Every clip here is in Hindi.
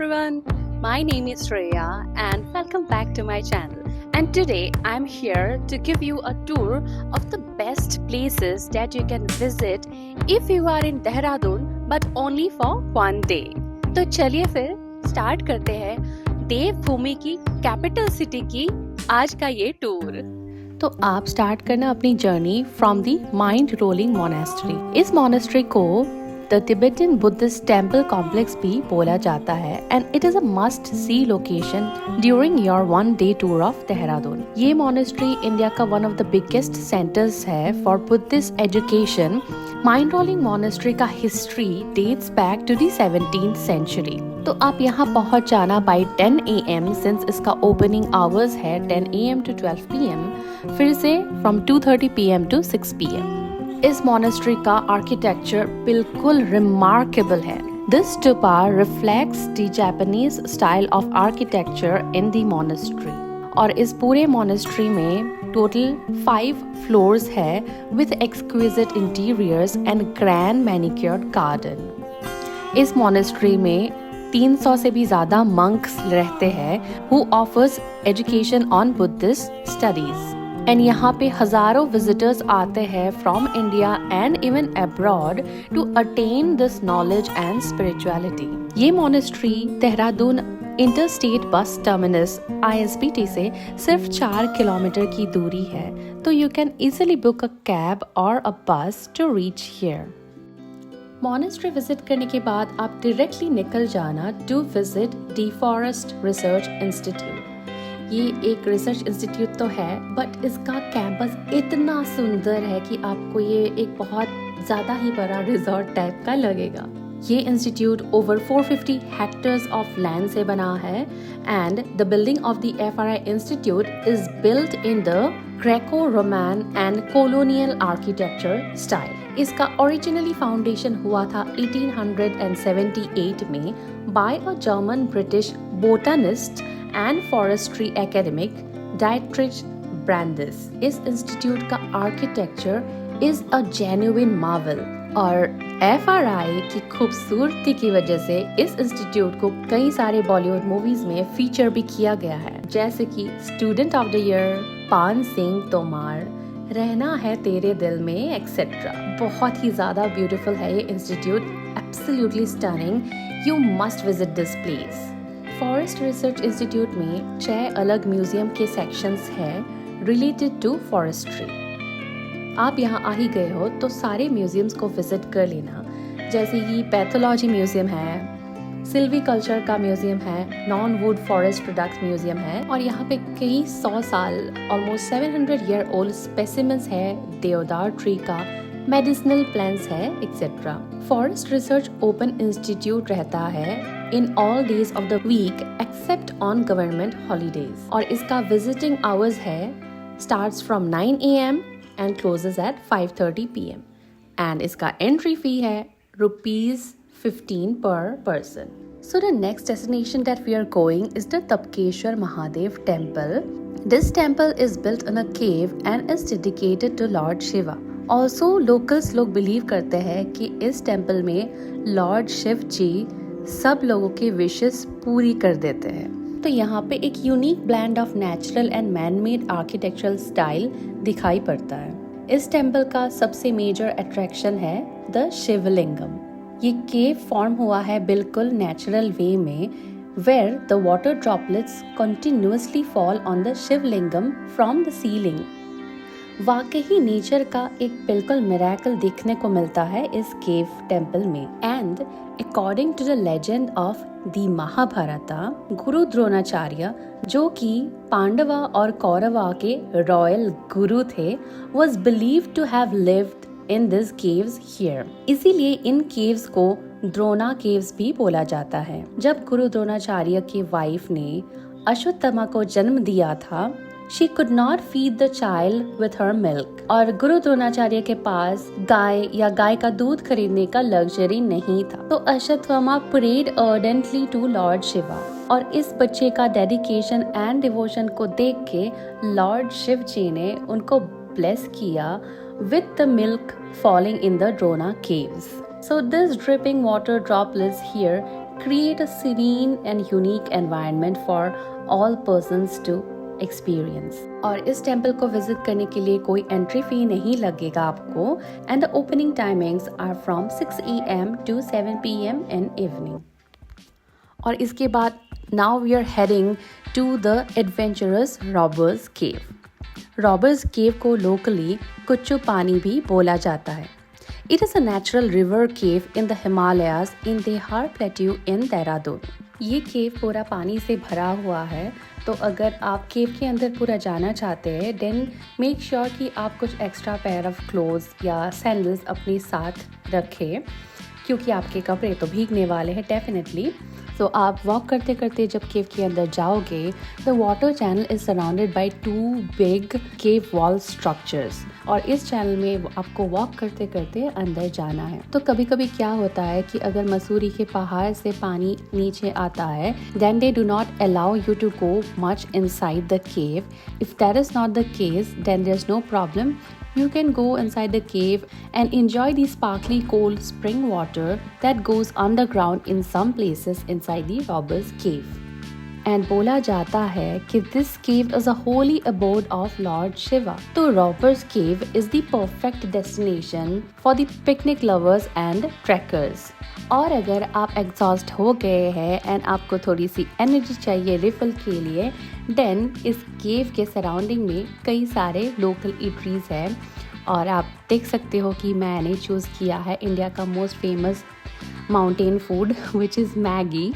everyone, my name is Shreya and welcome back to my channel. And today I'm here to give you a tour of the best places that you can visit if you are in Dehradun but only for one day. तो चलिए फिर स्टार्ट करते हैं देवभूमि की कैपिटल सिटी की आज का ये टूर। तो आप स्टार्ट करना अपनी journey from the Mindrolling monastery. इस मोनेस्ट्री को the Tibetan Buddhist temple complex भी बोला जाता है and it is a must see location during your one day tour of Dehradun. ये मोनेस्ट्री इंडिया का one of the biggest centres है for Buddhist education. Mindrolling monastery का history dates back to the 17th century. तो आप यहाँ पहुँच जाना बाई 10 AM सिंस इसका ओपनिंग आवर्स है 10 AM to 12 PM, फिर से फ्रॉम 2:30 PM to 6 PM। इस मोनेस्ट्री का आर्किटेक्चर बिल्कुल रिमार्केबल है। This stupa reflects the Japanese style of architecture in the monastery। और इस पूरे मोनेस्ट्री में टोटल 5 फ्लोर्स है with exquisite interiors and grand manicured garden। इस मोनेस्ट्री में 300 से भी ज्यादा monks रहते हैं who offers education on Buddhist studies। And यहाँ पे हजारों विजिटर्स आते हैं from India and even abroad to attend this knowledge and spirituality. ये monastery Dehradun interstate bus terminus ISBT से सिर्फ 4 किलोमीटर की दूरी है, तो you can easily book a cab और a bus to reach here. Monastery visit करने के बाद आप डायरेक्टली निकल जाना to visit the forest research institute. ये एक रिसर्च इंस्टीट्यूट तो है बट इसका कैंपस इतना सुंदर है कि आपको ये एक बहुत ज़्यादा ही बड़ा रिजॉर्ट टाइप का लगेगा। ये institute over 450 hectares of land से बना है and the building of the FRI institute is built in the Greco Roman and colonial architecture style. इसका ओरिजिनली फाउंडेशन हुआ था 1878 में by a German British botanist and forestry academic Dietrich Brandis. इस इंस्टीट्यूट का architecture is a genuine marvel और FRI की खूबसूरती की वजह से इस इंस्टीट्यूट को कई सारे बॉलीवुड मूवीज में फीचर भी किया गया है, जैसे कि स्टूडेंट ऑफ द ईयर, पान सिंह तोमार, रहना है तेरे दिल में एक्सेट्रा। बहुत ही ज्यादा ब्यूटीफुल है ये institute, absolutely stunning. You must visit this place. Forest research institute में 6 अलग म्यूजियम के सेक्शंस हैं रिलेटेड टू फॉरेस्ट्री। आप यहाँ आ ही गए हो तो सारे म्यूजियम्स को विजिट कर लेना, जैसे कि पैथोलॉजी म्यूजियम है, सिल्वी कल्चर का म्यूजियम है, non would forest products museum है और यहाँ पे कई 100 साल ऑलमोस्ट 700 ईयर ओल्ड स्पेसिमेंस है देवदार ट्री का, मेडिसिनल प्लांट्स है etcetera. Forest research open institute रहता है in all days of the week except on government holidays और इसका visiting hours है starts from 9 AM and closes at 5:30 PM and इसका entry fee है ₹15 per person। So the next destination that we are going is the Tapkeshwar Mahadev temple। This temple is built in a cave and is dedicated to Lord Shiva। Also locals लोग believe करते हैं कि इस temple में Lord शिव जी सब लोगों के विशेस पूरी कर देते हैं। तो यहाँ पे एक unique blend of natural and man made architectural style दिखाई पड़ता है। इस टेम्पल का सबसे मेजर अट्रैक्शन है द शिवलिंगम। ये केव फॉर्म हुआ है बिल्कुल नेचुरल वे में, where the water droplets continuously fall on the Shivalingam from the ceiling. वाकई नेचर का एक बिल्कुल मिरेकल देखने को मिलता है इस केव टेम्पल में। And according to the legend of the Mahabharata, Guru Dronacharya जो कि पांडवा और कौरवा के रॉयल गुरु थे, was believed to have lived in these caves here। इसीलिए इन केव्स को द्रोणा केव्स भी बोला जाता है। जब गुरु द्रोणाचार्य की वाइफ ने अश्वत्थामा को जन्म दिया था, she could not feed the child with her milk और गुरु द्रोणाचार्य के पास गाय या गाय का दूध खरीदने का लग्जरी नहीं था, तो Ashwatthama prayed ardently to Lord Shiva और इस बच्चे का डेडिकेशन एंड डिवोशन को देख के लॉर्ड शिव जी ने उनको ब्लेस किया with the milk falling in the Drona caves। So this dripping water droplets here create a serene and unique environment for all persons to experience. और इस टेम्पल को विजिट करने के लिए कोई एंट्री फी नहीं लगेगा आपको, and the opening timings are from 6 AM to 7 PM in evening. और इसके बाद now we are heading to the adventurous Robbers Cave. Robbers Cave को locally कुच्चू पानी भी बोला जाता है. It is a natural river cave in the Himalayas in Dehar Plateau in Dehradun. ये केव पूरा पानी से भरा हुआ है, तो अगर आप केव के अंदर पूरा जाना चाहते हैं देन मेक श्योर कि आप कुछ एक्स्ट्रा पेयर ऑफ क्लोथ्स या सैंडल्स अपने साथ रखें, क्योंकि आपके कपड़े तो भीगने वाले हैं डेफिनेटली. तो आप वॉक करते करते जब केव के अंदर जाओगे, the water channel is surrounded by 2 big cave wall structures, और इस चैनल में आपको वॉक करते करते अंदर जाना है. तो कभी कभी क्या होता है कि अगर मसूरी के पहाड़ से पानी नीचे आता है, then they do not allow you to go much inside the cave. If that is not the case, then there is no problem. You can go inside the cave and enjoy the sparkly cold spring water that goes underground in some places inside the Robbers Cave. And बोला जाता है कि this cave is a holy abode of Lord Shiva. तो Robbers Cave is the perfect destination for the picnic lovers and trekkers. और अगर आप एग्जॉस्ट हो गए हैं एंड आपको थोड़ी सी एनर्जी चाहिए रिफिल के लिए, देन इस केव के सराउंडिंग में कई सारे लोकल ईटरीज हैं. और आप देख सकते हो कि मैंने चूज़ किया है इंडिया का most famous mountain food which is Maggi.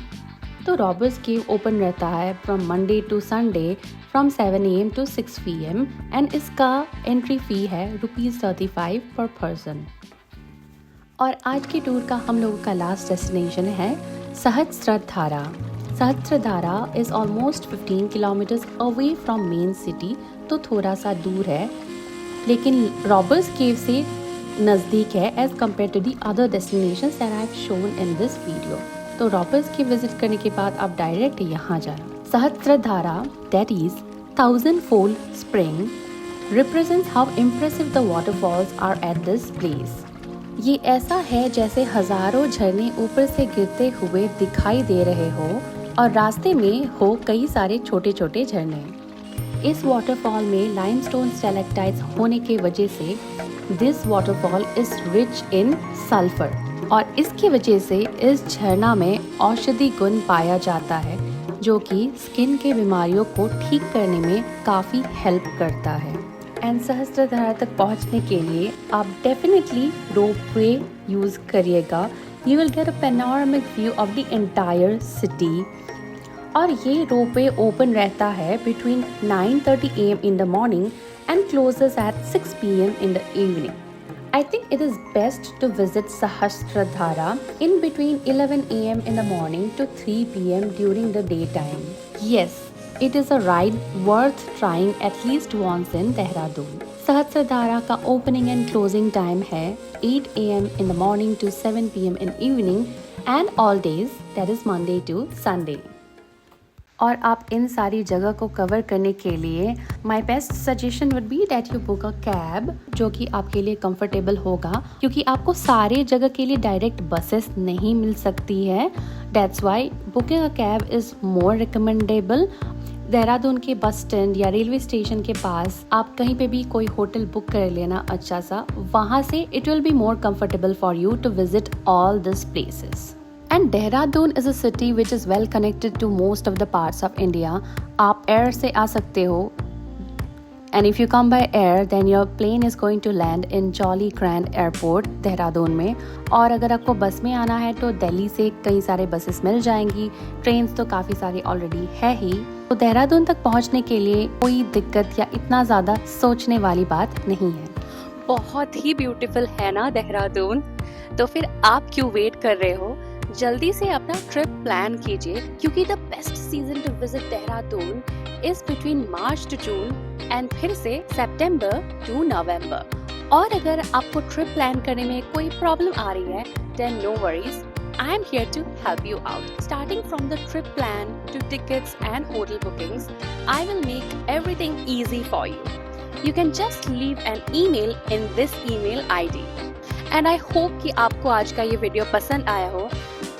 तो रॉबर्स केव ओपन रहता है from Monday to Sunday from 7 AM to 6 PM, and इसका एंट्री फ़ी है ₹35 पर पर्सन. और आज के टूर का हम लोगों का लास्ट डेस्टिनेशन है Sahastradhara. Sahastradhara is almost 15 kilometres away from main city, तो थोड़ा सा दूर है, लेकिन रॉबर्स केव से नज़दीक है as compare to the other destinations that I have shown in this video. तो रॉबर्स केव विजिट करने के बाद आप डायरेक्ट यहाँ जाना. Sahastradhara, that is 1000-fold spring, represents how impressive the waterfalls are at this place. ये ऐसा है जैसे हजारों झरने ऊपर से गिरते हुए दिखाई दे रहे हो और रास्ते में हो कई सारे छोटे छोटे झरने. इस वाटरफॉल में लाइमस्टोन स्टैलेक्टाइट्स होने के वजह से this waterfall is rich in sulphur, और इसकी वजह से इस झरना में औषधि गुण पाया जाता है जो कि स्किन के बीमारियों को ठीक करने में काफ़ी हेल्प करता है. एंड सहस्त्रधारा तक पहुंचने के लिए आप डेफिनेटली रोपवे यूज़ करिएगा. You will get a panoramic view of the entire city. और ये रोपवे ओपन रहता है between 9:30 AM in the morning and closes at 6 PM in the evening. I think it is best to visit Sahasradhara in between 11 AM in the morning to 3 PM during the daytime. Yes, it is a ride worth trying at least once in Dehradun. Sahastradhara का ओपनिंग एंड क्लोजिंग टाइम है 8 AM in the morning to 7 PM in evening and all days, that is Monday to Sunday. और आप इन सारी जगह को कवर करने के लिए my best suggestion would be that you book a cab, जो कि आपके लिए कंफर्टेबल होगा, क्योंकि आपको सारे जगह के लिए डायरेक्ट बसेस नहीं मिल सकती है. That's why booking a cab is more recommendable. Dehradun के बस स्टैंड या रेलवे स्टेशन के पास आप कहीं पे भी कोई होटल बुक कर लेना अच्छा सा, वहाँ से it will be more comfortable for you to visit all this places. And Dehradun is a city which is well connected to most of the parts of India. आप air से आ सकते हो, and if you come by air then your plane is going to land in Jolly Grant Airport Dehradun में. और अगर आपको बस में आना है तो दिल्ली से कई सारे बसेस मिल जाएंगी. ट्रेन्स तो काफ़ी सारी ऑलरेडी है ही. तो देहरादून तक पहुंचने के लिए कोई दिक्कत या इतना ज़्यादा सोचने वाली बात नहीं है. बहुत ही ब्यूटीफुल है ना देहरादून. तो फिर आप क्यों वेट कर रहे हो, जल्दी से अपना ट्रिप प्लान कीजिए, क्योंकि the best season to visit Dehradun is between March to June and फिर से सितंबर टू नवंबर. और अगर आपको ट्रिप प्लान करने में कोई प्रॉब्लम आ रही है then no worries, I am here to help you out. Starting from the trip plan to tickets and hotel bookings, I will make everything easy for you. You can just leave an email in this email ID. And I hope कि आपको आज का ये वीडियो पसंद आया हो.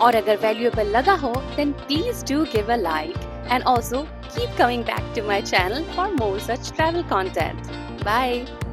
और अगर वैल्यूएबल लगा हो then please do give a like and also keep coming back to my channel for more such travel content. Bye.